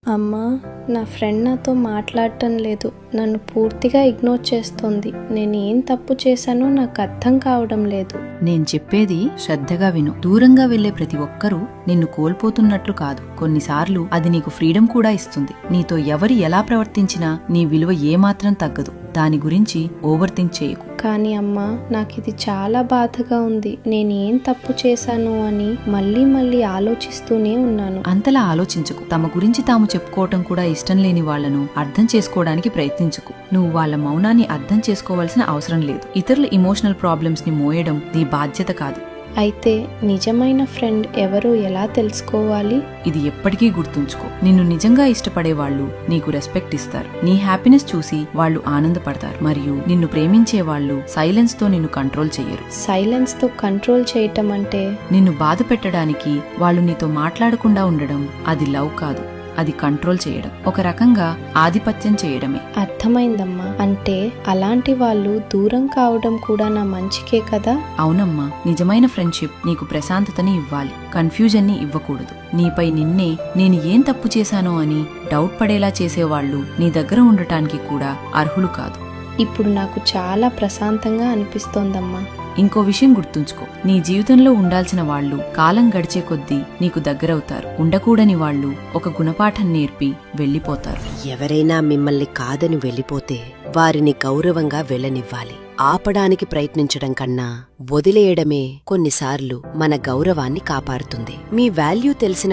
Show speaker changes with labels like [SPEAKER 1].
[SPEAKER 1] అమ్మా, నా ఫ్రెండ్ నాతో మాట్లాడటం లేదు. నన్ను పూర్తిగా ఇగ్నోర్ చేస్తోంది. నేను ఏం తప్పు చేశానో నాకు అర్థం కావడం లేదు.
[SPEAKER 2] నేను చెప్పేది శ్రద్ధగా విను. దూరంగా వెళ్లే ప్రతి ఒక్కరూ నిన్ను కోల్పోతున్నట్లు కాదు. కొన్నిసార్లు అది నీకు ఫ్రీడమ్ కూడా ఇస్తుంది. నీతో ఎవరి ఎలా ప్రవర్తించినా నీ విలువ ఏమాత్రం తగ్గదు. దాని గురించి ఓవర్ థింక్ చేయకు.
[SPEAKER 1] కానీ అమ్మా, నాకు ఇది చాలా బాధగా ఉంది. నేను ఏం తప్పు చేశాను అని మళ్ళీ మళ్ళీ ఆలోచిస్తూనే ఉన్నాను.
[SPEAKER 2] అంతలా ఆలోచించకు. తమ గురించి తాము చెప్పుకోవటం కూడా ఇష్టం లేని వాళ్లను అర్థం చేసుకోవడానికి ప్రయత్నించకు. నువ్వు వాళ్ళ మౌనాన్ని అర్థం చేసుకోవాల్సిన అవసరం లేదు. ఇతరుల ఇమోషనల్ ప్రాబ్లమ్స్ ని మోయడం నీ బాధ్యత కాదు.
[SPEAKER 1] అయితే నిజమైన ఫ్రెండ్ ఎవరో ఎలా తెలుసుకోవాలి?
[SPEAKER 2] ఇది ఎప్పటికీ గుర్తుంచుకో. నిన్ను నిజంగా ఇష్టపడే వాళ్ళు నీకు రెస్పెక్ట్ ఇస్తారు. నీ హ్యాపీనెస్ చూసి వాళ్ళు ఆనందపడతారు. మరియు నిన్ను ప్రేమించే వాళ్ళు సైలెన్స్ తో నిన్ను కంట్రోల్ చెయ్యరు.
[SPEAKER 1] సైలెన్స్ తో కంట్రోల్ చేయటం అంటే?
[SPEAKER 2] నిన్ను బాధ పెట్టడానికి వాళ్ళు నీతో మాట్లాడకుండా ఉండడం. అది లవ్ కాదు, అది కంట్రోల్ చేయడం. ఒక రకంగా ఆధిపత్యం చేయడమే.
[SPEAKER 1] అర్థమైందమ్మా. అంటే అలాంటి వాళ్ళు దూరం కావడం కూడా నా మంచికే కదా?
[SPEAKER 2] అవునమ్మా, నిజమైన ఫ్రెండ్షిప్ నీకు ప్రశాంతతని ఇవ్వాలి, కన్ఫ్యూజన్ ని ఇవ్వకూడదు. నీపై నిన్నే నేను ఏం తప్పు చేశానో అని డౌట్ పడేలా చేసేవాళ్లు నీ దగ్గర ఉండటానికి కూడా అర్హులు కాదు.
[SPEAKER 1] ఇప్పుడు నాకు చాలా ప్రశాంతంగా అనిపిస్తోందమ్మా.
[SPEAKER 2] ఇంకో విషయం గుర్తుంచుకో. నీ జీవితంలో ఉండాల్సిన వాళ్ళు కాలం గడిచే కొద్దీ నీకు దగ్గరవుతారు. ఉండకూడని వాళ్ళు ఒక గుణపాఠం నేర్పి వెళ్లిపోతారు.
[SPEAKER 3] ఎవరైనా మిమ్మల్ని కాదని వెళ్ళిపోతే వారిని గౌరవంగా వెళ్ళనివ్వాలి. ఆపడానికి ప్రయత్నించడం కన్నా వదిలేయడమే కొన్నిసార్లు మన గౌరవాన్ని కాపాడుతుంది. మీ వాల్యూ తెలిసిన